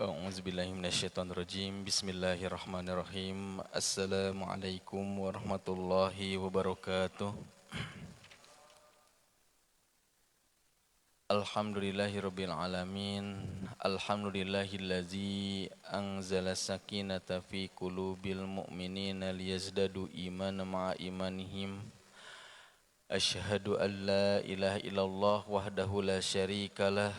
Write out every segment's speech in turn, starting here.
A'udzubillahi minasyaitonirrajim. Bismillahirrahmanirrahim. Assalamualaikum warahmatullahi wabarakatuh. Alhamdulillahirabbil alamin. Alhamdulillahillazi anzala sakinata fi qulubil mu'minina liyazdadu imanan ma'a imanihim. Asyhadu an la ilaha illallah wahdahu la syarikalah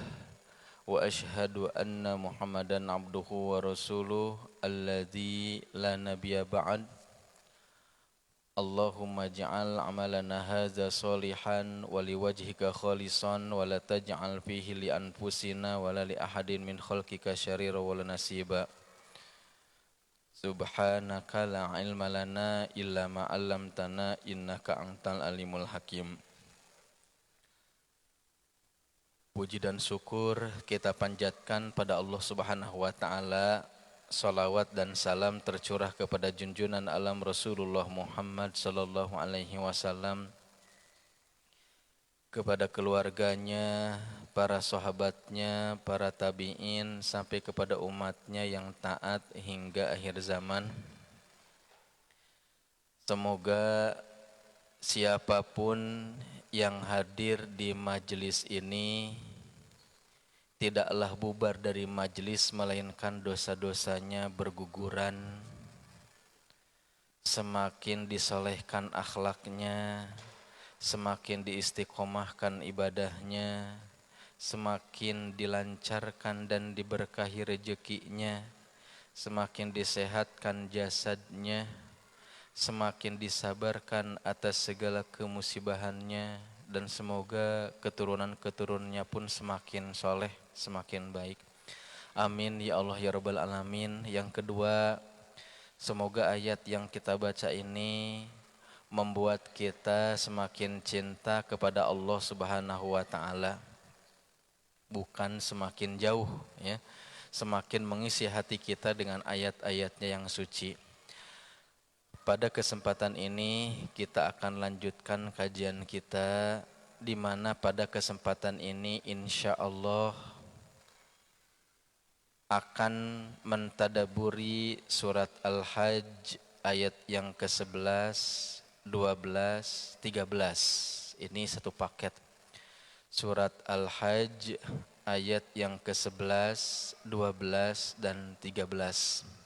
wa asyhadu anna Muhammadan abduhu wa rasuluh alladzi la nabiyya ba'd. Allahumma ja'al amalana hadza sholihan wa liwajhika khalisan wa la taj'al fihi li anfusina wa la li ahadin min khalqika syarira wa la nasiba. Subhanaka la ilma lana illa ma 'allamtana innaka antal alimul hakim. Puji dan syukur kita panjatkan pada Allah Subhanahu wa taala. Salawat dan salam tercurah kepada junjungan alam Rasulullah Muhammad sallallahu alaihi wasallam, kepada keluarganya, para sahabatnya, para tabi'in, sampai kepada umatnya yang taat hingga akhir zaman. Semoga siapapun yang hadir di majelis ini tidaklah bubar dari majelis melainkan dosa-dosanya berguguran, semakin disolehkan akhlaknya, semakin diistiqomahkan ibadahnya, semakin dilancarkan dan diberkahi rezekinya, semakin disehatkan jasadnya, semakin disabarkan atas segala kemusibahannya, dan semoga keturunan-keturunannya pun semakin soleh, semakin baik. Amin ya Allah ya Rabbal Alamin. Yang kedua, semoga ayat yang kita baca ini membuat kita semakin cinta kepada Allah Subhanahu wa taala, bukan semakin jauh ya, semakin mengisi hati kita dengan ayat-ayatnya yang suci. Pada kesempatan ini kita akan lanjutkan kajian kita, di mana pada kesempatan ini insya Allah akan mentadaburi surat Al-Hajj ayat yang ke-11, 12, 13. Ini satu paket. Surat Al-Hajj ayat yang ke-11, 12 dan 13.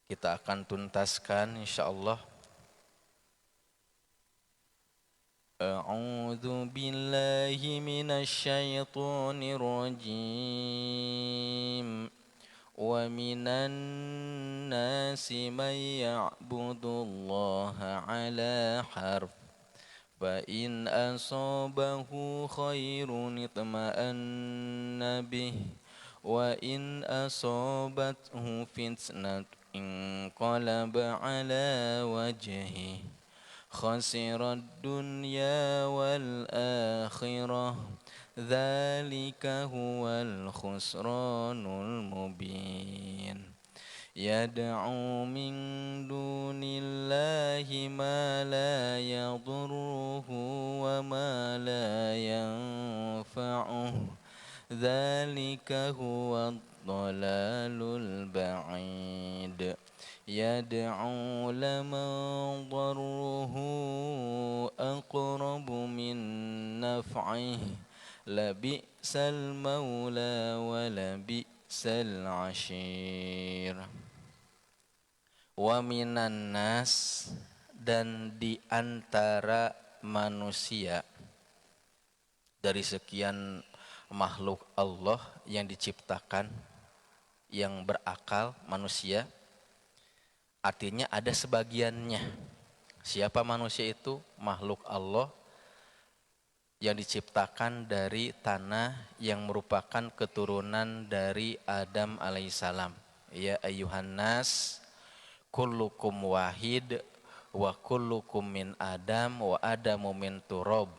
Kita akan tuntaskan insyaallah. A'udzu billahi minasy syaithanir rajim. Wa minan nasi may ya'budullaha 'ala harf fa in asabahu khairun itma'anna bih wa in asabathu fitnatun inqalaba ala wajhi khasirad dunya wal akhirah dzalika huwal khusranul mubin. Yad'u min dunillahi ma la yadurruhu wa ma la yanfa'uhu dzalika huwad dhalalul ba'id. Yad'u laman darruhu aqrabu min naf'ihi labi'sal maula wa labi'sal ashir. Wa minan nas, dan di antara manusia, dari sekian makhluk Allah yang diciptakan, yang berakal, manusia, artinya ada sebagiannya. Siapa manusia itu? Makhluk Allah yang diciptakan dari tanah yang merupakan keturunan dari Adam alaihissalam. Ya ayyuhan nas kullukum wahid wa kullukum min Adam wa Adamu min turab.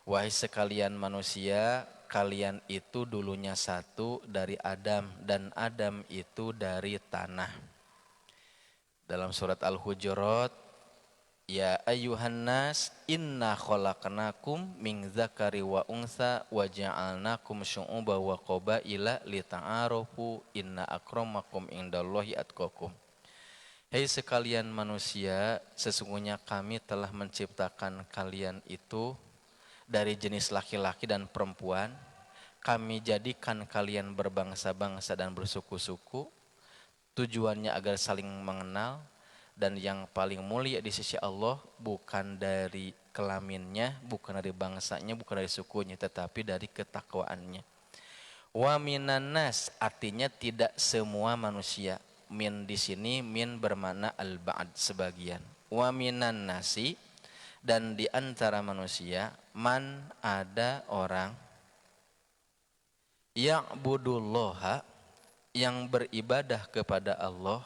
Wahai sekalian manusia, kalian itu dulunya satu dari Adam, dan Adam itu dari tanah. Dalam surat Al-Hujurat Ya ayuhan nas inna khalaqnakum min dzakari wa untha wa ja'alnakum syu'uban wa qabaila lita'arafu inna akramakum indallahi atqakum. Hei sekalian manusia, sesungguhnya kami telah menciptakan kalian itu dari jenis laki-laki dan perempuan. Kami jadikan kalian berbangsa-bangsa dan bersuku-suku. Tujuannya agar saling mengenal. Dan yang paling mulia di sisi Allah bukan dari kelaminnya, bukan dari bangsanya, bukan dari sukunya, tetapi dari ketakwaannya. Wa minan nas artinya tidak semua manusia. Min di sini min bermakna al-ba'd sebagian. Wa minan nasi dan di antara manusia man ada orang ya'budullaha yang beribadah kepada Allah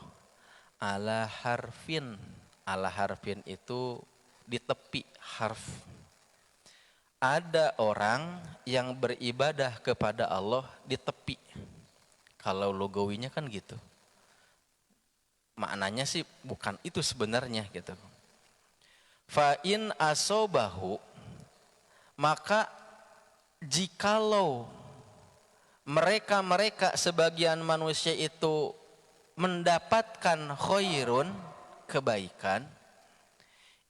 ala harfin. Ala harfin itu di tepi harf. Ada orang yang beribadah kepada Allah di tepi. Kalau logawinya kan gitu. Maknanya sih bukan itu sebenarnya gitu. Fa in asobahu, maka jikalau mereka sebagian manusia itu mendapatkan khairun, kebaikan,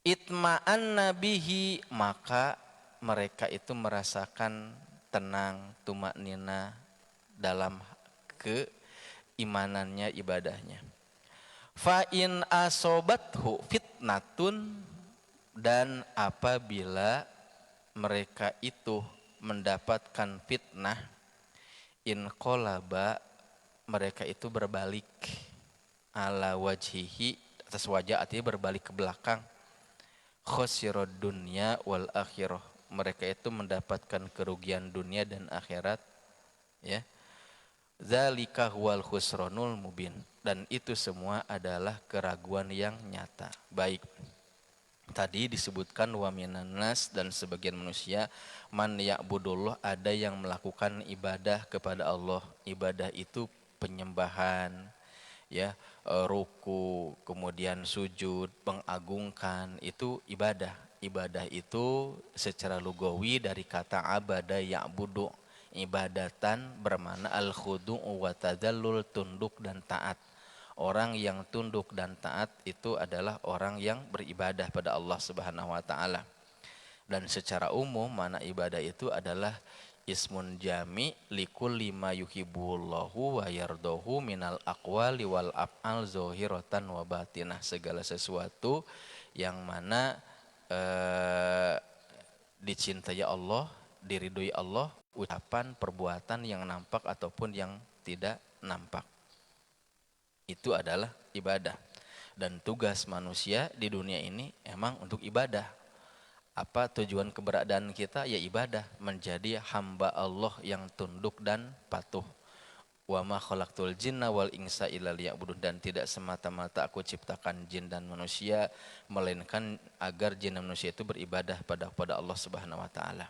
itma'anna bihi, maka mereka itu merasakan tenang, tumaknina dalam keimanannya, ibadahnya. Fa in asobathu fitnatun, dan apabila mereka itu mendapatkan fitnah, in qalaba, mereka itu berbalik ala wajhihi, atas wajah, artinya berbalik ke belakang, khosirod dunya wal akhirah, mereka itu mendapatkan kerugian dunia dan akhirat, ya. Zalika huwal khusranul mubin, dan itu semua adalah keraguan yang nyata. Baik, tadi disebutkan wa minan nas, dan sebagian manusia man ya'budullah, ada yang melakukan ibadah kepada Allah. Ibadah itu penyembahan, ya, ruku, kemudian sujud, mengagungkan, itu ibadah. Ibadah itu secara lugawi dari kata abada ya'budu, ibadatan bermakna al-khudu'u wa tadallul, tunduk dan taat. Orang yang tunduk dan taat itu adalah orang yang beribadah pada Allah Subhanahu wa taala. Dan secara umum makna ibadah itu adalah ismun jami likulli ma yuhibbullahu wa yardahu minal aqwali wal af'al zahiratan wa batinah, segala sesuatu yang mana dicintai Allah, diridhoi Allah, ucapan, perbuatan yang nampak ataupun yang tidak nampak, itu adalah ibadah. Dan tugas manusia di dunia ini emang untuk ibadah. Apa tujuan keberadaan kita? Ya ibadah, menjadi hamba Allah yang tunduk dan patuh. Wa ma khalaqtul jinna wal insa illa liya'budun, dan tidak semata-mata aku ciptakan jin dan manusia melainkan agar jin dan manusia itu beribadah pada Allah Subhanahu wa taala.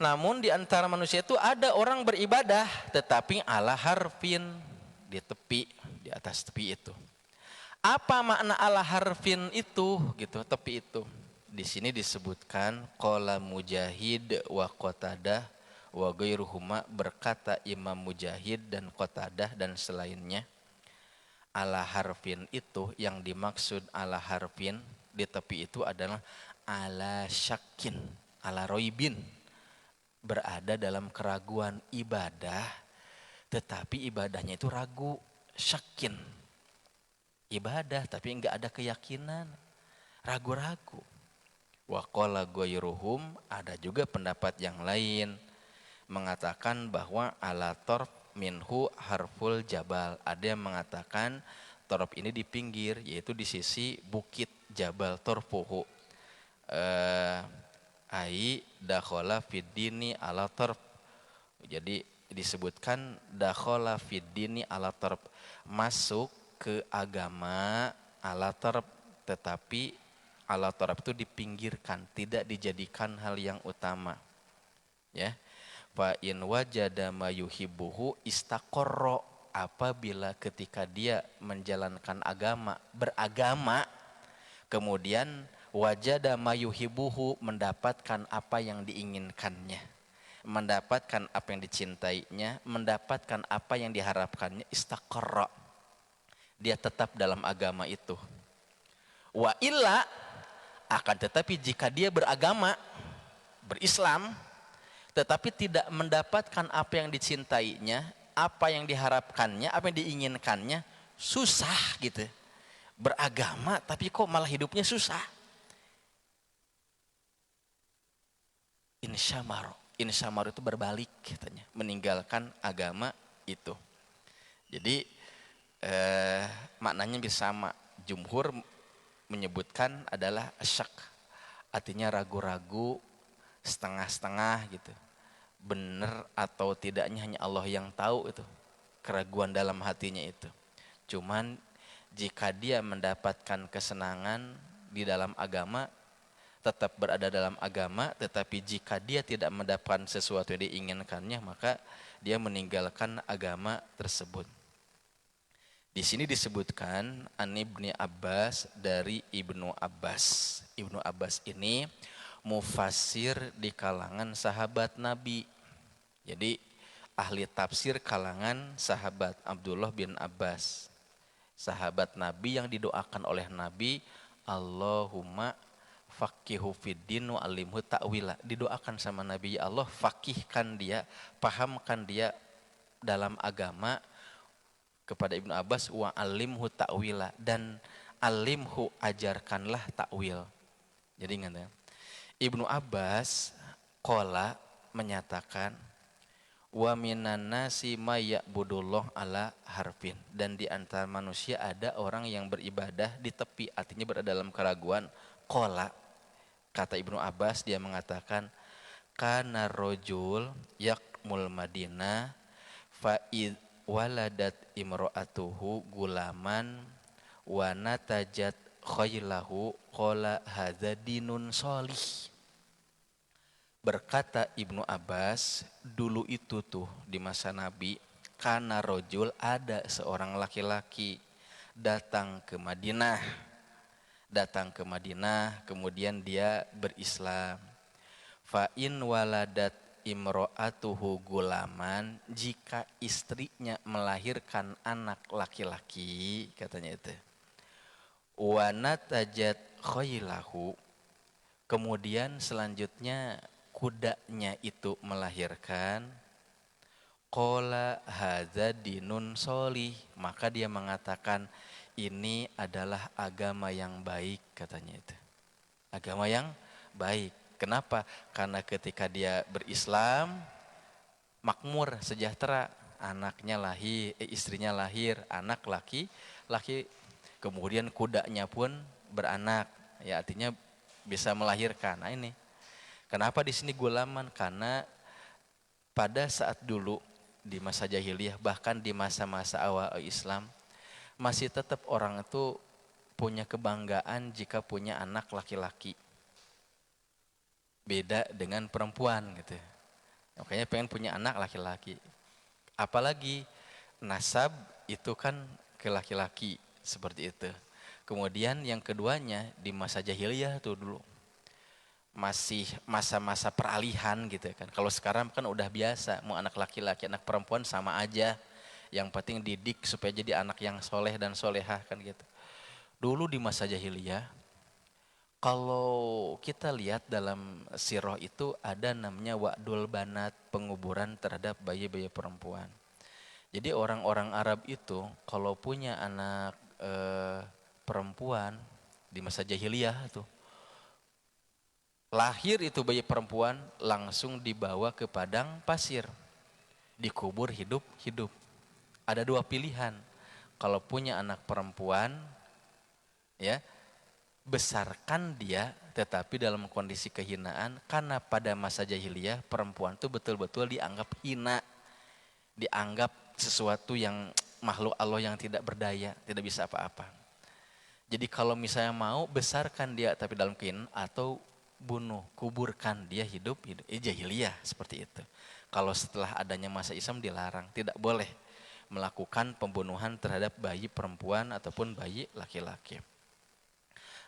Namun di antara manusia itu ada orang beribadah tetapi ala harfin, di tepi, di atas tepi itu. Apa makna ala harfin itu gitu, tepi itu? Di sini disebutkan qala Mujahid wa Qatadah wa ghairuhuma, berkata Imam Mujahid dan Qatadah dan selainnya, ala harfin itu, yang dimaksud ala harfin di tepi itu adalah ala syakin, ala roibin, berada dalam keraguan ibadah, tetapi ibadahnya itu ragu, syakin, ibadah tapi enggak ada keyakinan, ragu-ragu. Wa qala ghairuhum, ada juga pendapat yang lain mengatakan bahwa ala torf minhu harful jabal, ada yang mengatakan torf ini di pinggir, yaitu di sisi bukit jabal torfuhu, ai dakhala fiddini ala torf, jadi disebutkan dakhala fiddini ala torf, masuk ke agama ala torf, tetapi ala torf itu dipinggirkan, tidak dijadikan hal yang utama, ya. Fa in wajada ma yuhibbuhu istaqarra, apabila ketika dia menjalankan agama, beragama, Kemudian wajada mayuhibuhu, mendapatkan apa yang diinginkannya, mendapatkan apa yang dicintainya, mendapatkan apa yang diharapkannya, istaqarra, dia tetap dalam agama itu. Wa illa, akan tetapi jika dia beragama, berislam, tetapi tidak mendapatkan apa yang dicintainya, apa yang diharapkannya, apa yang diinginkannya, susah gitu. Beragama tapi kok malah hidupnya susah. Insyamar itu berbalik katanya, meninggalkan agama itu. Jadi maknanya bisa sama. Jumhur menyebutkan adalah syak, artinya ragu-ragu, setengah-setengah gitu. Benar atau tidaknya hanya Allah yang tahu itu, keraguan dalam hatinya itu. Cuman jika dia mendapatkan kesenangan di dalam agama, tetap berada dalam agama, tetapi jika dia tidak mendapatkan sesuatu yang diinginkannya, maka dia meninggalkan agama tersebut. Di sini disebutkan an Ibni Abbas, dari Ibnu Abbas. Ibnu Abbas ini mufassir di kalangan sahabat Nabi. Jadi ahli tafsir kalangan sahabat Abdullah bin Abbas. Sahabat Nabi yang didoakan oleh Nabi, Allahumma faqihu fiddin wa alimhu ta'wila. Didoakan sama Nabi, ya Allah fakihkan dia, pahamkan dia dalam agama. Kepada Ibnu Abbas, wa alimhu ta'wila, dan alimhu, ajarkanlah ta'wil. Jadi ingat ya, Ibnu Abbas qala menyatakan, wa minan nasi may ya'budullah ala harfin, dan di antara manusia ada orang yang beribadah di tepi, artinya berada dalam keraguan. Qala, kata Ibnu Abbas, dia mengatakan, kana rojul yakmul Madinah fa'id waladat imro'atuhu gulaman wa natajat khailahu qala hadza dinun sholih. Berkata Ibnu Abbas, dulu itu tuh di masa Nabi, kana rojul, ada seorang laki-laki datang ke Madinah. Kemudian dia berislam. Fa in waladat imro'atuhu gulaman, jika istrinya melahirkan anak laki-laki, katanya itu, wa natajat khailahu, kemudian selanjutnya kudanya itu melahirkan, qala hadza dinun sholih, maka dia mengatakan ini adalah agama yang baik, katanya itu, agama yang baik. Kenapa? Karena ketika dia berislam, makmur, sejahtera, anaknya lahir, istrinya lahir, anak laki, kemudian kudanya pun beranak, ya artinya bisa melahirkan. Nah ini, kenapa di sini gulaman? Karena pada saat dulu di masa jahiliyah, bahkan di masa-masa awal Islam, masih tetap orang itu punya kebanggaan jika punya anak laki-laki. Beda dengan perempuan gitu. Makanya pengen punya anak laki-laki. Apalagi nasab itu kan ke laki-laki, seperti itu. Kemudian yang keduanya di masa jahiliyah tuh dulu, masih masa-masa peralihan gitu kan. Kalau sekarang kan udah biasa, mau anak laki-laki, anak perempuan sama aja. Yang penting didik supaya jadi anak yang soleh dan solehah kan gitu. Dulu di masa jahiliyah, kalau kita lihat dalam sirah itu ada namanya wa'dul banat, penguburan terhadap bayi-bayi perempuan. Jadi orang-orang Arab itu kalau punya anak perempuan di masa jahiliyah tuh, lahir itu bayi perempuan langsung dibawa ke padang pasir, dikubur hidup-hidup. Ada dua pilihan, kalau punya anak perempuan, ya, besarkan dia tetapi dalam kondisi kehinaan, karena pada masa jahiliyah perempuan itu betul-betul dianggap hina, dianggap sesuatu yang makhluk Allah yang tidak berdaya, tidak bisa apa-apa. Jadi kalau misalnya mau, besarkan dia tapi dalam kehinaan, atau bunuh, kuburkan dia hidup. Jahiliyah seperti itu. Kalau setelah adanya masa Islam dilarang, tidak boleh melakukan pembunuhan terhadap bayi perempuan ataupun bayi laki-laki.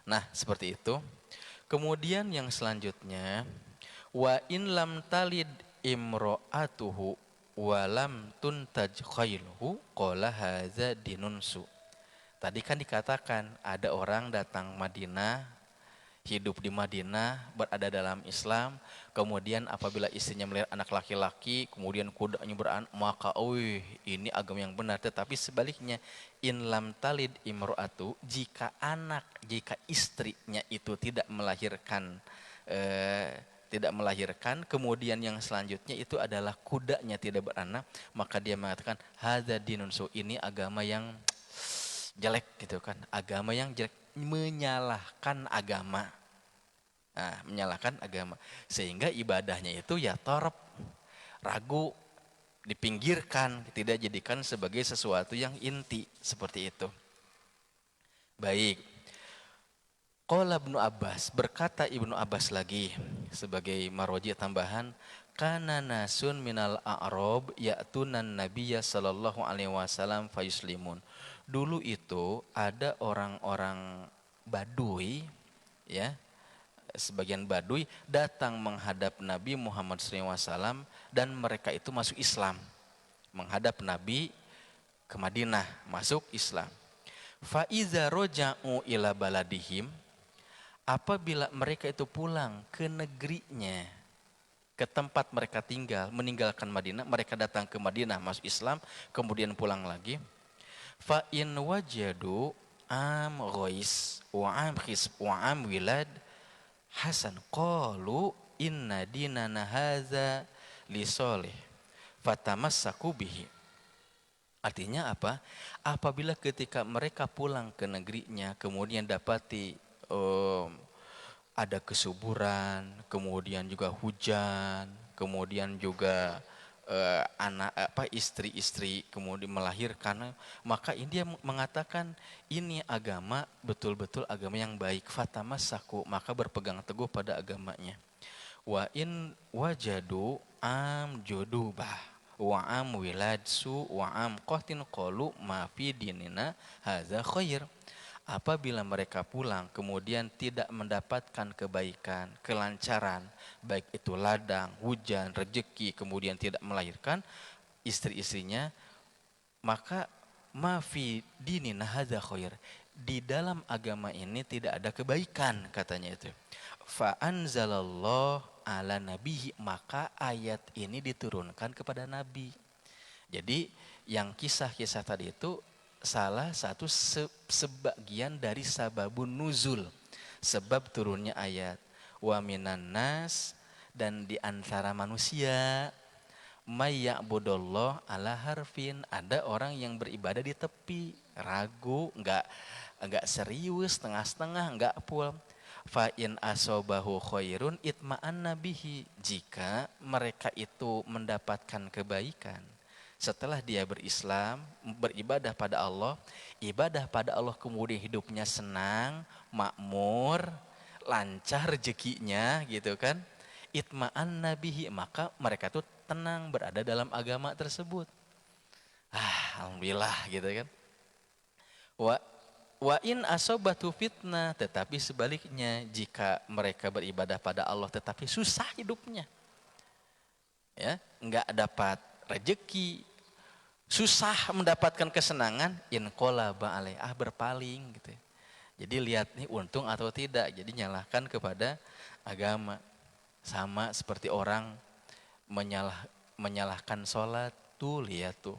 Nah, seperti itu. Kemudian yang selanjutnya, wa in lam talid imro'atuhu wa lam tuntaj khailuhu qala hadza dinunsu. Tadi kan dikatakan ada orang datang Madinah, hidup di Madinah, berada dalam Islam, kemudian apabila istrinya melahirkan anak laki-laki, kemudian kudanya beranak, maka ini agama yang benar. Tetapi sebaliknya, in lam talid imro'atu, jika istrinya itu tidak melahirkan, kemudian yang selanjutnya itu adalah kudanya tidak beranak, maka dia mengatakan hadza dinun su, ini agama yang jelek gitu kan, agama yang jelek, menyalahkan agama. Nah, menyalahkan agama. Sehingga ibadahnya itu ya torop, ragu, dipinggirkan, tidak jadikan sebagai sesuatu yang inti. Seperti itu. Baik. Qala Ibnu Abbas, berkata Ibnu Abbas lagi sebagai maroji tambahan, kana nasun minal a'rab ya'tunan nabiyya sallallahu alaihi wasallam fayuslimun. Dulu itu ada orang-orang Baduy, ya, sebagian Baduy datang menghadap Nabi Muhammad SAW dan mereka itu masuk Islam, menghadap Nabi ke Madinah, masuk Islam. Fa iza roja'u ila baladihim, apabila mereka itu pulang ke negerinya, ke tempat mereka tinggal, meninggalkan Madinah, mereka datang ke Madinah, masuk Islam, kemudian pulang lagi. Fa in wajadu am ghois wa am khisb wa am wilad hasan qalu inna dinana hadza li soleh fatamassaku bihi. Artinya apa? Apabila ketika mereka pulang ke negerinya, kemudian dapati ada kesuburan, kemudian juga hujan, kemudian juga istri-istri kemudian melahirkan, maka dia mengatakan ini agama betul-betul agama yang baik, fatamassaku, maka berpegang teguh pada agamanya. Wa in wajadu am judubah wa am wiladsu wa am qatin qalu ma fi dinina hadza khair. Apabila mereka pulang kemudian tidak mendapatkan kebaikan, kelancaran, baik itu ladang, hujan, rejeki, kemudian tidak melahirkan istri-istrinya, maka ma fi dinina hadza khair, di dalam agama ini tidak ada kebaikan, katanya itu. Fa anzalallahu ala nabihi, maka ayat ini diturunkan kepada nabi. Jadi yang kisah-kisah tadi itu salah satu sebagian dari sababun nuzul, sebab turunnya ayat. Wa minan nas, dan di antara manusia, may ya'budullah ala harfin, ada orang yang beribadah di tepi, ragu, enggak serius, setengah-setengah, enggak full. Fa in asobahu khairun itma'an nabihi, jika mereka itu mendapatkan kebaikan setelah dia berislam, beribadah pada Allah, ibadah pada Allah kemudian hidupnya senang, makmur, lancar rezekinya gitu kan. Itma'an nabihi, maka mereka tuh tenang berada dalam agama tersebut. Alhamdulillah gitu kan. Wa in asobatu fitnah, tetapi sebaliknya jika mereka beribadah pada Allah tetapi susah hidupnya, ya, enggak dapat rezeki, susah mendapatkan kesenangan, inqalaba alaih, berpaling gitu. Jadi lihat nih untung atau tidak, jadi nyalahkan kepada agama. Sama seperti orang menyalahkan sholat, tuh lihat tuh,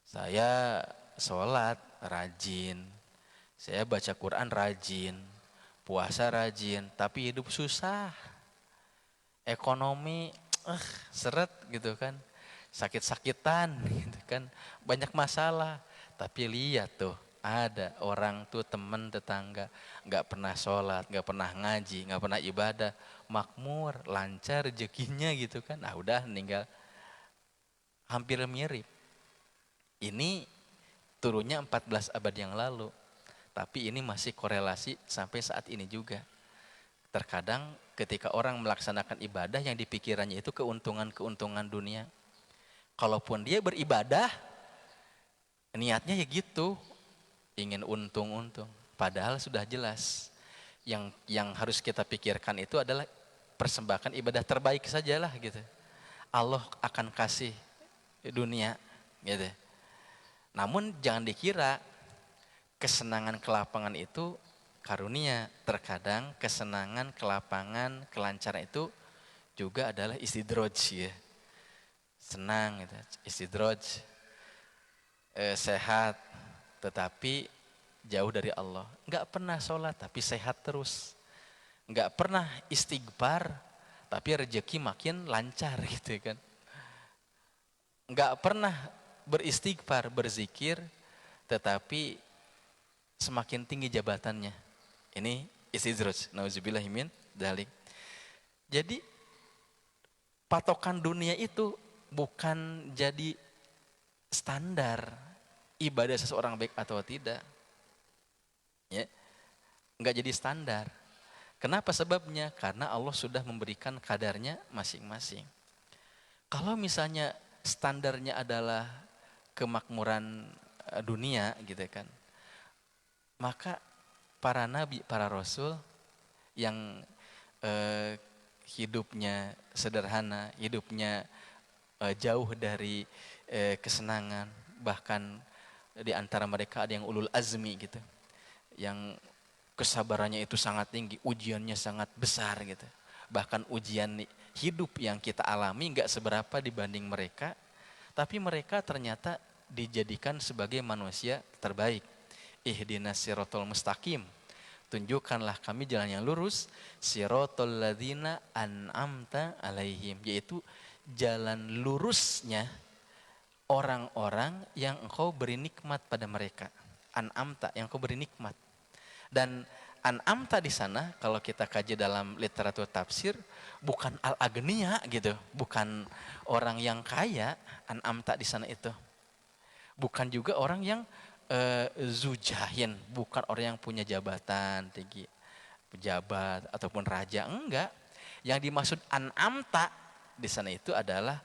saya sholat rajin, saya baca Quran rajin, puasa rajin, tapi hidup susah, ekonomi seret gitu kan, sakit-sakitan gitu kan, banyak masalah. Tapi lihat tuh, ada orang tuh teman tetangga nggak pernah sholat, nggak pernah ngaji, nggak pernah ibadah, makmur, lancar rezekinya gitu kan. Udah meninggal, hampir mirip. Ini turunnya 14 abad yang lalu, tapi ini masih korelasi sampai saat ini juga. Terkadang ketika orang melaksanakan ibadah yang dipikirannya itu keuntungan-keuntungan dunia. Kalaupun dia beribadah, niatnya ya gitu, ingin untung-untung. Padahal sudah jelas, Yang harus kita pikirkan itu adalah persembahkan ibadah terbaik sajalah gitu. Allah akan kasih dunia gitu. Namun jangan dikira kesenangan kelapangan itu karunia. Terkadang kesenangan, kelapangan, kelancaran itu juga adalah istidraj ya. Senang gitu, istidraj, sehat, tetapi jauh dari Allah. Enggak pernah sholat tapi sehat terus. Enggak pernah istighfar tapi rezeki makin lancar gitu kan. Enggak pernah beristighfar, berzikir, tetapi semakin tinggi jabatannya. Ini istidraj, nauzubillahi min dzalik. Jadi patokan dunia itu bukan jadi standar ibadah seseorang baik atau tidak. Ya, enggak jadi standar. Kenapa sebabnya? Karena Allah sudah memberikan kadarnya masing-masing. Kalau misalnya standarnya adalah kemakmuran dunia gitu kan, maka para nabi, para rasul yang hidupnya sederhana, hidupnya jauh dari kesenangan, bahkan di antara mereka ada yang ulul azmi gitu, yang kesabarannya itu sangat tinggi, ujiannya sangat besar gitu. Bahkan ujian hidup yang kita alami nggak seberapa dibanding mereka, tapi mereka ternyata dijadikan sebagai manusia terbaik. Ihdinas siratal mustaqim. Tunjukkanlah kami jalan yang lurus, siratal ladzina an'amta alaihim, yaitu jalan lurusnya orang-orang yang engkau beri nikmat pada mereka. An'amta, yang engkau beri nikmat. Dan an'amta di sana kalau kita kaji dalam literatur tafsir bukan al-agniya gitu, bukan orang yang kaya. An'amta di sana itu bukan juga orang yang zujahin, bukan orang yang punya jabatan tinggi, pejabat ataupun raja, enggak. Yang dimaksud an'amta di sana itu adalah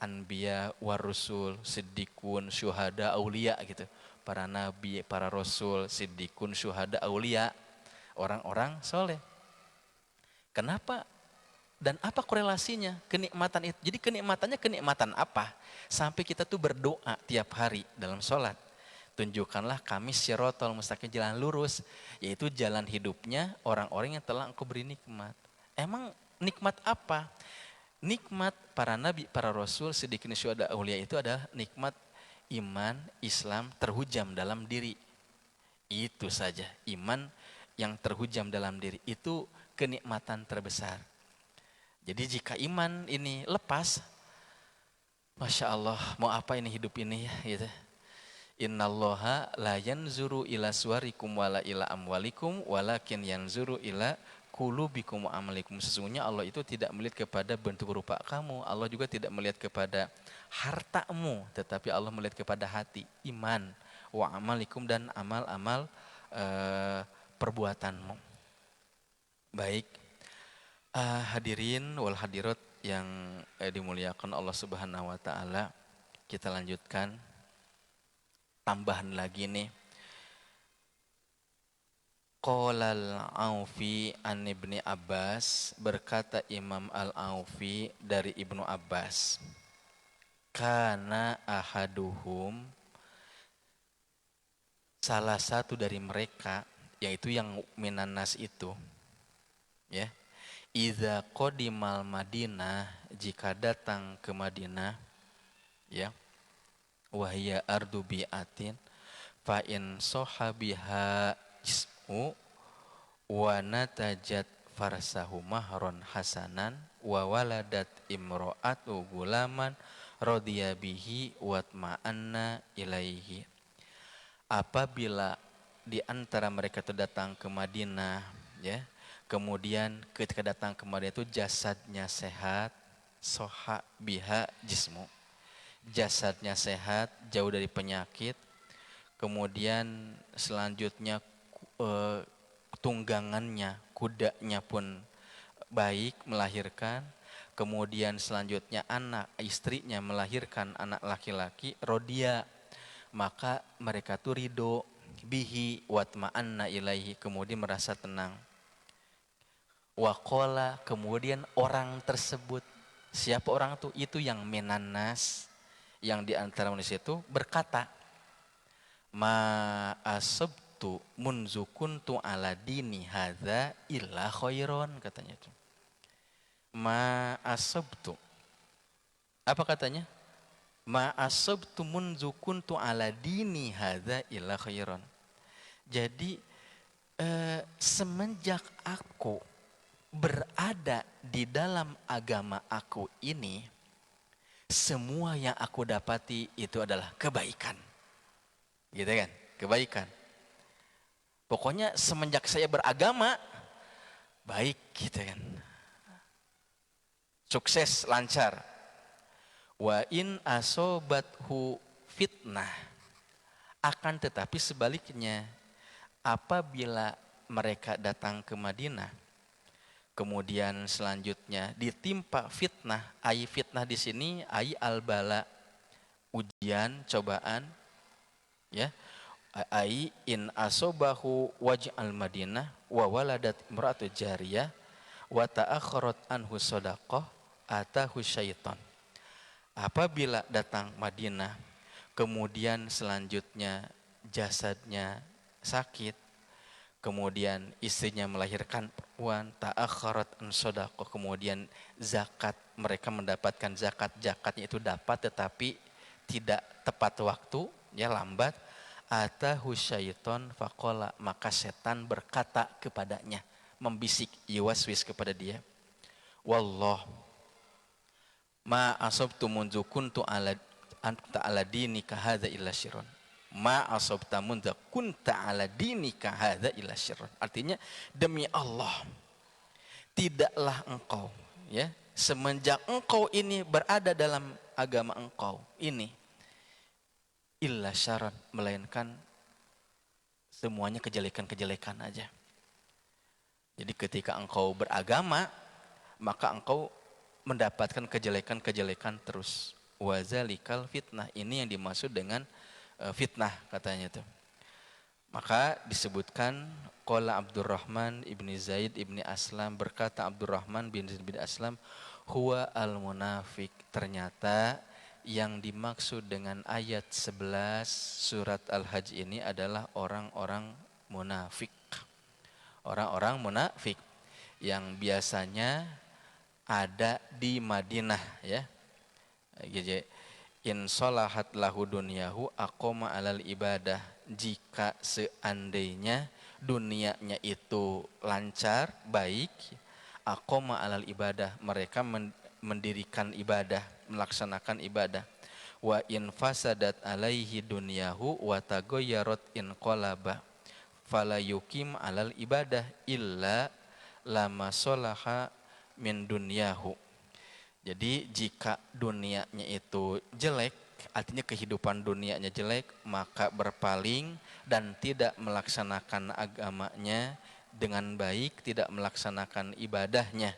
anbiya warusul, siddiqun, syuhada, aulia gitu. Para nabi, para rasul, siddiqun, syuhada, aulia, orang-orang soleh. Kenapa? Dan apa korelasinya? Kenikmatan itu. Jadi kenikmatannya kenikmatan apa? Sampai kita tuh berdoa tiap hari dalam sholat. Tunjukkanlah kami sirotol mustaqim, jalan lurus. Yaitu jalan hidupnya orang-orang yang telah engkau beri nikmat. Emang nikmat apa? Nikmat para nabi, para rasul, siddiqin, syuhada, aulia itu adalah nikmat iman, Islam terhujam dalam diri. Itu saja, iman yang terhujam dalam diri. Itu kenikmatan terbesar. Jadi jika iman ini lepas, Masya Allah, mau apa ini hidup ini ya gitu. Innallaha la yanzuru ila suwarikum wala ila amwalikum walakin yanzuru ila qulubikum wa amalikum. Sesungguhnya Allah itu tidak melihat kepada bentuk rupa kamu, Allah juga tidak melihat kepada hartamu, tetapi Allah melihat kepada hati, iman, wa amalikum, dan amal-amal perbuatanmu. Baik, hadirin wal hadirat yang dimuliakan Allah Subhanahu wa taala, kita lanjutkan. Tambahan lagi nih. Qolal Aufi an Ibni Abbas, berkata Imam Al-Aufi dari Ibnu Abbas, kana ahaduhum, salah satu dari mereka, yaitu yang minan nas itu, ya, idza qodimal Madinah, jika datang ke Madinah, ya, wahya ardu bi'atin, fa in sohabiha jismu wa natajat farsahu mahron hasanan wa waladat imro'atu gulaman rodiya bihi watma'anna ilaihi. Apabila di antara mereka itu datang ke Madinah, ya, kemudian ketika datang ke Madinah itu jasadnya sehat, soha biha jismu, jasadnya sehat, jauh dari penyakit. Kemudian selanjutnya tunggangannya, kudanya pun baik, melahirkan. Kemudian selanjutnya anak, istrinya melahirkan anak laki-laki, rodia, maka mereka tuh ridho, bihi watma'anna ilaihi, kemudian merasa tenang. Waqala, kemudian orang tersebut, siapa orang itu? Itu yang menanas, yang di antara manusia itu berkata, ma asabtu munzu kuntu ala dini hadza illa khairon, katanya itu. Ma asabtu, apa katanya? Ma asabtu munzu kuntu ala dini hadza illa khairon. Jadi semenjak aku berada di dalam agama aku ini, semua yang aku dapati itu adalah kebaikan. Gitu kan? Kebaikan. Pokoknya semenjak saya beragama, baik gitu kan. Sukses, lancar. Wa in asobathu fitnah. Akan tetapi sebaliknya, apabila mereka datang ke Madinah, kemudian selanjutnya ditimpa fitnah, ai fitnah di sini ai albala, ujian, cobaan, ya. Ai in asobahu waj'al Madinah wa waladat imra'atu jariyah wa ta'akharat anhu shadaqah atahu syaitan. Apabila datang Madinah, kemudian selanjutnya jasadnya sakit, kemudian istrinya melahirkan perempuan, ta'akharat an shadaqah, kemudian zakat, mereka mendapatkan zakatnya itu dapat tetapi tidak tepat waktu, ya lambat. Atahu syaiton faqala, maka setan berkata kepadanya, membisik, yuwaswis kepada dia, wallah ma asabtu munzu kuntu ala anta ala dinika hadza illa syirrun. Ma asabta munzu kunta ala dinika hadza illa syirrun. Artinya, demi Allah, tidaklah engkau, ya, semenjak engkau ini berada dalam agama engkau ini, illa syaran, melainkan semuanya kejelekan-kejelekan aja. Jadi ketika engkau beragama, maka engkau mendapatkan kejelekan-kejelekan terus. Wazalikal fitnah, ini yang dimaksud dengan fitnah katanya itu. Maka disebutkan qala Abdurrahman ibni Zaid ibni Aslam, berkata Abdurrahman bin Zaid bin Aslam, huwa al munafik, ternyata yang dimaksud dengan ayat 11 surat Al-Hajj ini adalah orang-orang munafik. Orang-orang munafik yang biasanya ada di Madinah, ya. Jadi in sholahat lahu dunyahu aqoma alal ibadah, jika seandainya dunianya itu lancar, baik, aqoma alal ibadah, mereka mendirikan ibadah, melaksanakan ibadah. Wa in fasadat alaihi dunyahu wa taghayyarat in qalaba fala yukim alal ibadah illa lama solaha min dunyahu. Jadi jika dunianya itu jelek, artinya kehidupan dunianya jelek, maka berpaling dan tidak melaksanakan agamanya dengan baik, tidak melaksanakan ibadahnya,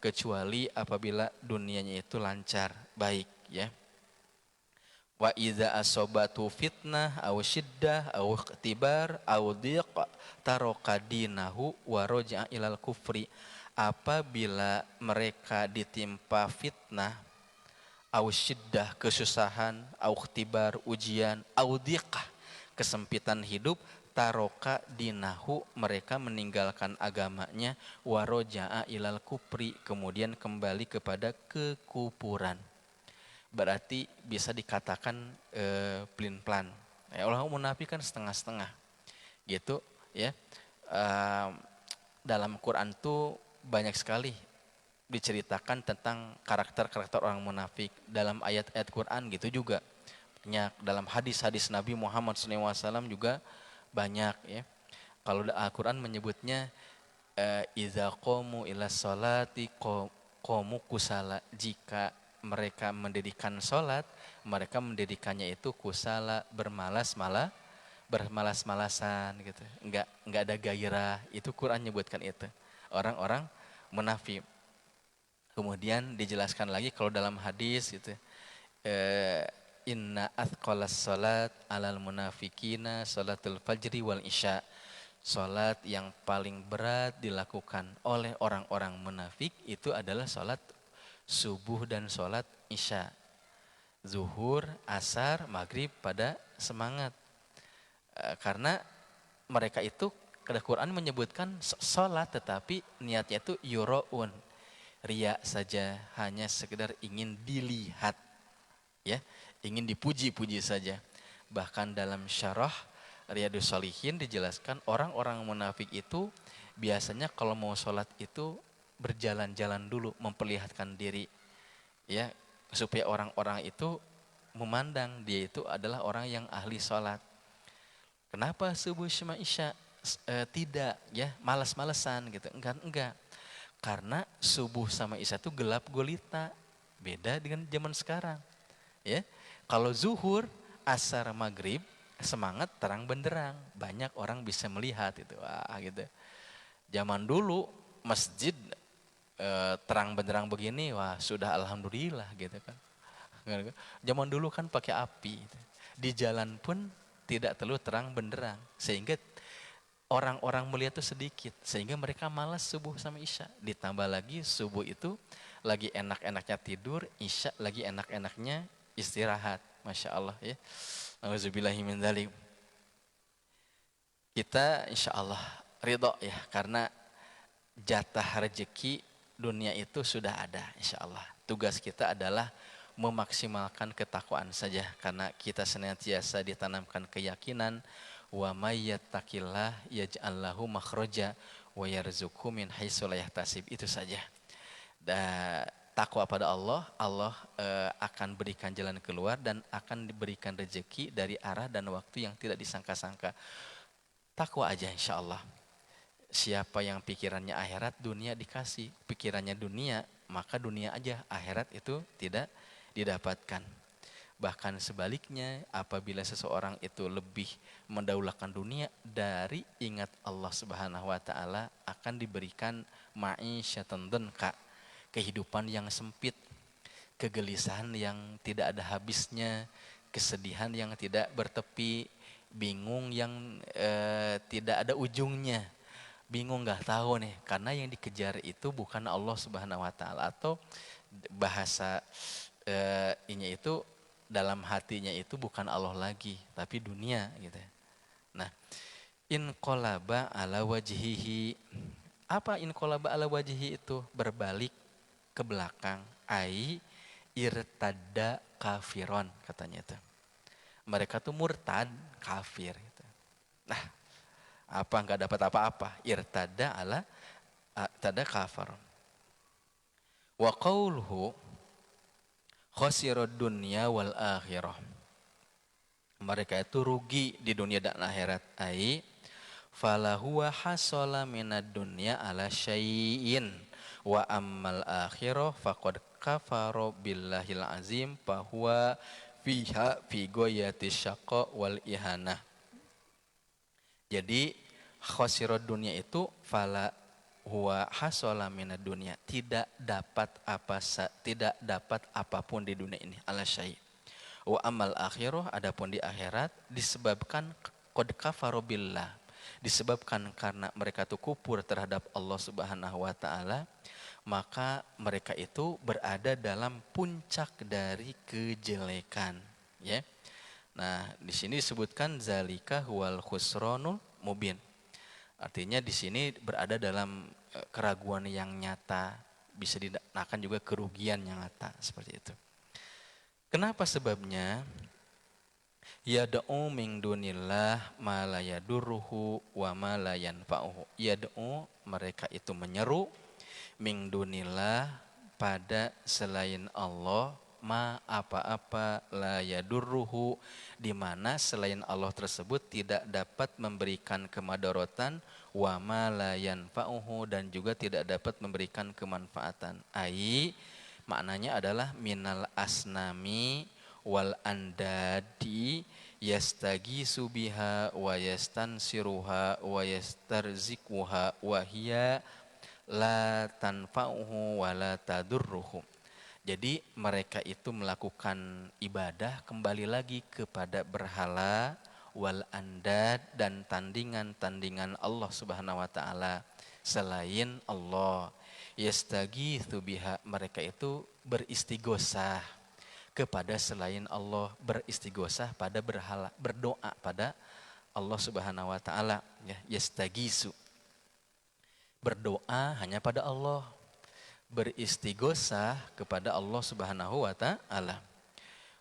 kecuali apabila dunianya itu lancar, baik, ya. Wa idza asobatu fitnah aw syiddah aw ikhtibar aw dhiq taraka dinahu wa raja'a ilal kufri. Apabila mereka ditimpa fitnah, aw syiddah, kesusahan, aw ikhtibar, ujian, aw dhiq, kesempitan hidup, taroka dinahu, mereka meninggalkan agamanya, wa raja'a ilal kufri, kemudian kembali kepada kekufuran. Berarti bisa dikatakan pelin-pelan. Orang munafik kan setengah-setengah, gitu, ya. Dalam Quran tuh banyak sekali diceritakan tentang karakter-karakter orang munafik. Dalam ayat-ayat Quran gitu juga banyak. Dalam hadis-hadis Nabi Muhammad SAW juga banyak, ya. Kalau Al-Quran menyebutnya idza qamu ila sholati qamu kusala, jika mereka mendirikan sholat, mereka mendirikannya itu kusala, bermalas-malasan gitu, nggak ada gairah. Itu Quran menyebutkan itu orang-orang munafik. Kemudian dijelaskan lagi kalau dalam hadis gitu, inna athqalas salat alal munafikina salatul fajri wal isya. Salat yang paling berat dilakukan oleh orang-orang munafik itu adalah salat subuh dan salat isya. Zuhur, asar, maghrib pada semangat. Karena mereka itu, Al-Quran menyebutkan salat tetapi niatnya itu yuraun, riya saja, hanya sekedar ingin dilihat, ya, ingin dipuji-puji saja. Bahkan dalam syarah Riyadhus Shalihin dijelaskan orang-orang munafik itu biasanya kalau mau sholat itu berjalan-jalan dulu, memperlihatkan diri, ya, supaya orang-orang itu memandang dia itu adalah orang yang ahli sholat. Kenapa subuh sama isya tidak, ya, malas-malesan gitu? Enggak. Karena subuh sama isya itu gelap gulita, beda dengan zaman sekarang, ya. Kalau zuhur, asar, maghrib semangat terang benderang, banyak orang bisa melihat itu, wah gitu. Zaman dulu masjid terang benderang begini, wah sudah alhamdulillah gitu kan. Zaman dulu kan pakai api, di jalan pun tidak terlalu terang benderang, sehingga orang-orang melihat itu sedikit, sehingga mereka malas subuh sama isya. Ditambah lagi subuh itu lagi enak-enaknya tidur, isya lagi enak-enaknya istirahat, masya Allah, ya. Auzubillahi min dzalik. Kita insya Allah ridho, ya, karena jatah rezeki dunia itu sudah ada, insya Allah. Tugas kita adalah memaksimalkan ketakwaan saja, karena kita senantiasa ditanamkan keyakinan wa may yattaqillah yaj'al lahu makhraja wa yarzuqhu min haitsu la yahtasib, itu saja. Takwa pada Allah, Allah akan berikan jalan keluar dan akan diberikan rezeki dari arah dan waktu yang tidak disangka-sangka. Takwa aja insya Allah. Siapa yang pikirannya akhirat, dunia dikasih. Pikirannya dunia, maka dunia aja, akhirat itu tidak didapatkan. Bahkan sebaliknya, apabila seseorang itu lebih mendahulukan dunia dari ingat Allah Subhanahu wa taala, akan diberikan ma'isyatan dhanka, kehidupan yang sempit, kegelisahan yang tidak ada habisnya, kesedihan yang tidak bertepi, bingung yang tidak ada ujungnya. Bingung nggak tahu nih, karena yang dikejar itu bukan Allah Subhanahu wa taala, atau bahasa ini itu dalam hatinya itu bukan Allah lagi, tapi dunia gitu. Nah, inqalaba ala wajhihi. Apa inqalaba ala wajhihi itu? Berbalik ke belakang, ai irtada kafiron katanya itu. Mereka tuh murtad, kafir gitu. Nah, apa enggak dapat apa-apa? Irtada ala tada kafir. Wa qauluhu khasirad dunya wal akhirah. Mereka itu rugi di dunia dan akhirat. Ai falahuwa hasala minad dunya ala syai'in wa ammal akhirah faqad kafara billahil azim fahuwa fiha fi goyati syaqqa wal ihanah. Jadi khosirod dunia itu fala huwa hasala minad dunia, tidak dapat apapun di dunia ini, ala syai'. Wa amal akhirah, adapun di akhirat disebabkan qad kafaru billah, disebabkan karena mereka itu kufur terhadap Allah Subhanahu wa taala, maka mereka itu berada dalam puncak dari kejelekan, ya. Nah, di sini disebutkan zalika huwal khusranul mubin. Artinya di sini berada dalam keraguan yang nyata, bisa dinakan juga kerugian yang nyata, seperti itu. Kenapa sebabnya? Yad'u min dunillah ma la yadurruhu wa ma la yanfa'uhu. Yad'u, mereka itu menyeru, min dunillah, pada selain Allah, ma apa-apa, la yadurruhu, di mana selain Allah tersebut tidak dapat memberikan kemadorotan, wa ma la yanfa'uhu, dan juga tidak dapat memberikan kemanfaatan. Ai, maknanya adalah minal asnami wal andadi yastagisu biha wa yastansiruha wa yastarzikuha wa hiya la tanfa'uhu wa la tadurruhu. Jadi mereka itu melakukan ibadah kembali lagi kepada berhala wal andad dan tandingan-tandingan Allah Subhanahu wa taala selain Allah. Yastagitsu biha, mereka itu beristighosah kepada selain Allah, beristighosah pada berhala, berdoa pada Allah Subhanahu wa taala, ya, yastagisu. Berdoa hanya pada Allah, beristighosah kepada Allah Subhanahu wa taala.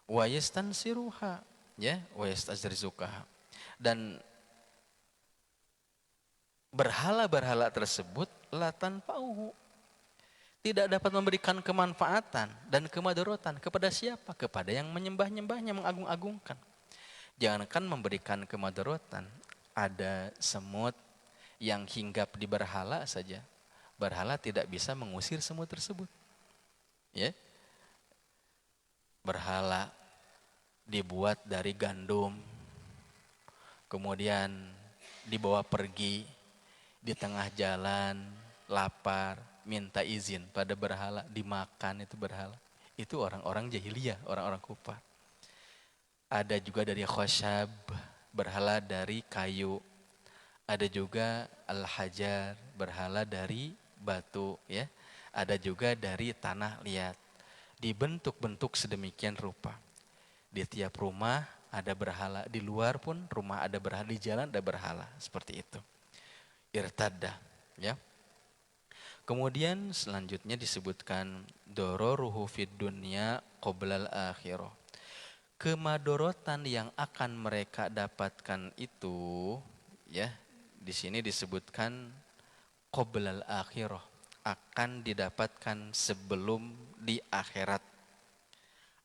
Wa yastansiruha, ya, wa yastazrizukaha. Dan berhala-berhala tersebut la tanfa'uhu, tidak dapat memberikan kemanfaatan dan kemadaratan kepada siapa? Kepada yang menyembah-nyembahnya, mengagung-agungkan. Jangankan memberikan kemadaratan, ada semut yang hinggap di berhala saja. Berhala tidak bisa mengusir semut tersebut. Ya. Berhala dibuat dari gandum, kemudian dibawa pergi di tengah jalan, lapar, minta izin pada berhala, dimakan itu berhala. Itu orang-orang jahiliyah, orang-orang kufar. Ada juga dari khosyab, berhala dari kayu. Ada juga al-hajar, berhala dari batu, ya. Ada juga dari tanah liat. Dibentuk-bentuk sedemikian rupa. Di tiap rumah ada berhala, di luar pun rumah ada berhala, di jalan ada berhala, seperti itu. Irtadda, ya. Kemudian selanjutnya disebutkan dororuhu fid dunya qoblal akhirah. Kemadorotan yang akan mereka dapatkan itu, ya, di sini disebutkan qoblal akhirah, akan didapatkan sebelum di akhirat.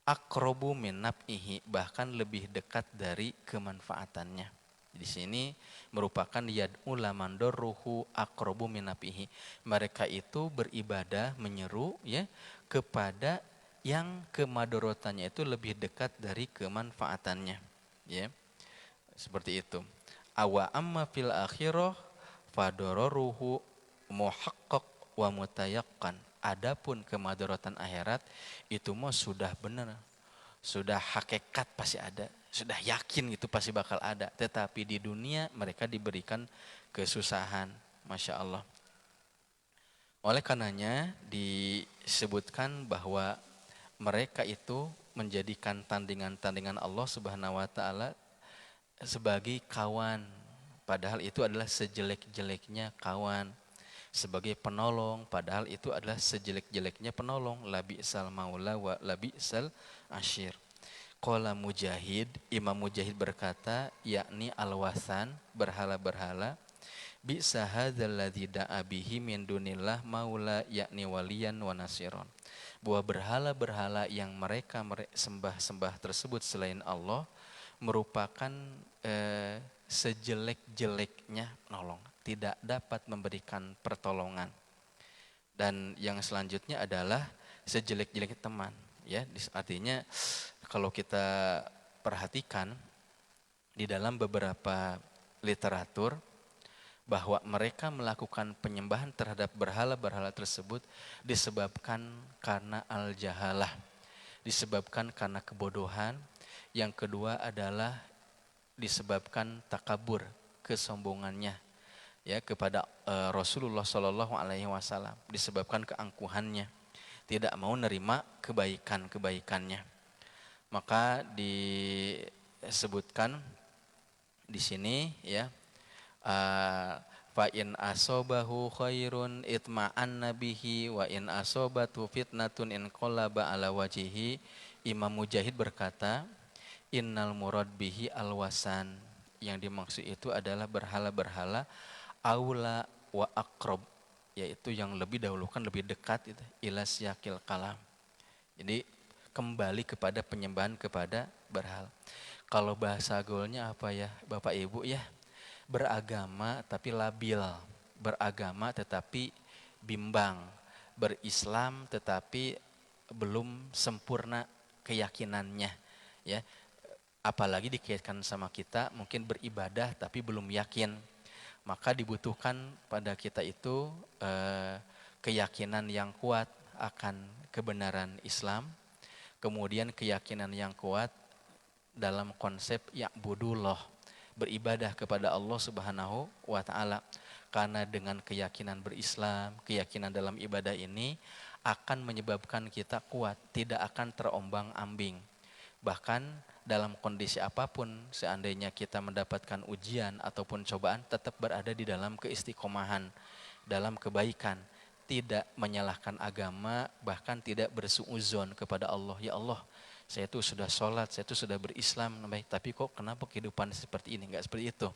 Aqrabu min naf'ihi, bahkan lebih dekat dari kemanfaatannya. Di sini merupakan yad'u laman darruhu aqrabu min naf'ihi. Mereka itu beribadah, menyeru, ya, kepada yang kemadorotannya itu lebih dekat dari kemanfaatannya, ya. Seperti itu. Awa amma fil akhirah fadororuhu muhaqqaq wa mutayaqqan. Adapun kemadorotan akhirat itu mah sudah benar, sudah hakikat pasti ada, sudah yakin itu pasti bakal ada. Tetapi di dunia mereka diberikan kesusahan, masya Allah. Oleh karenanya disebutkan bahwa mereka itu menjadikan tandingan-tandingan Allah Subhanahu wa taala sebagai kawan, padahal itu adalah sejelek-jeleknya kawan, sebagai penolong, padahal itu adalah sejelek-jeleknya penolong. Labi'sal maula wa labi'sal ashir. Qala Mujahid, Imam Mujahid berkata, yakni al-wathan, berhala-berhala, bi'sa hadzal ladzi da'a bihi min dunillah maula, yakni waliyan wa nasiron. Bahwa berhala-berhala yang mereka sembah-sembah tersebut selain Allah merupakan sejelek-jeleknya penolong, tidak dapat memberikan pertolongan. Dan yang selanjutnya adalah sejelek-jeleknya teman, ya. Artinya kalau kita perhatikan di dalam beberapa literatur bahwa mereka melakukan penyembahan terhadap berhala-berhala tersebut disebabkan karena al-jahalah, disebabkan karena kebodohan. Yang kedua adalah disebabkan takabur, kesombongannya, ya, kepada Rasulullah Shallallahu Alaihi Wasallam, disebabkan keangkuhannya, tidak mau nerima kebaikan-kebaikannya. Maka disebutkan di sini, ya, fa in asobahu khairun itma'anna bihi wa in asobatu fitnatun in qalaba ala wajihi. Imam Mujahid berkata, innal murad bihi alwasan, yang dimaksud itu adalah berhala-berhala aula wa aqrab, yaitu yang lebih dahulukan, lebih dekat itu ila siyakil kalam. Jadi kembali kepada penyembahan kepada berhala. Kalau bahasa gaulnya apa ya Bapak Ibu, ya, beragama tapi labil, beragama tetapi bimbang, berislam tetapi belum sempurna keyakinannya, ya. Apalagi dikaitkan sama kita mungkin beribadah tapi belum yakin, maka dibutuhkan pada kita itu keyakinan yang kuat akan kebenaran Islam, kemudian keyakinan yang kuat dalam konsep ya'budullah, beribadah kepada Allah Subhanahu wa taala. Karena dengan keyakinan berislam, keyakinan dalam ibadah ini akan menyebabkan kita kuat, tidak akan terombang-ambing. Bahkan dalam kondisi apapun, seandainya kita mendapatkan ujian ataupun cobaan, tetap berada di dalam keistiqomahan, dalam kebaikan, tidak menyalahkan agama, bahkan tidak bersuudzon kepada Allah. Ya Allah, saya itu sudah sholat, saya itu sudah berislam, tapi kok kenapa kehidupan seperti ini? Enggak seperti itu.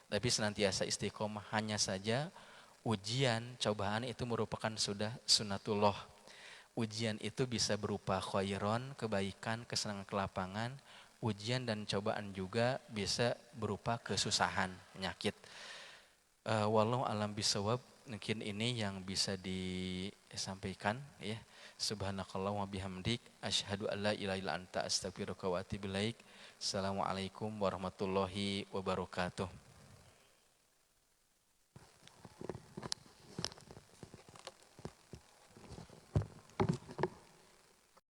Tapi senantiasa istiqomah. Hanya saja ujian, cobaan itu merupakan sudah sunatullah. Ujian itu bisa berupa khairon, kebaikan, kesenangan kelapangan. Ujian dan cobaan juga bisa berupa kesusahan, penyakit. Wallahu alam bisawab. Mungkin ini yang bisa disampaikan ya. Subhanakallah wa bihamdik asyhadu alla ilaha illa anta astaghfiruka wa atubu ilaik. Assalamualaikum warahmatullahi wabarakatuh.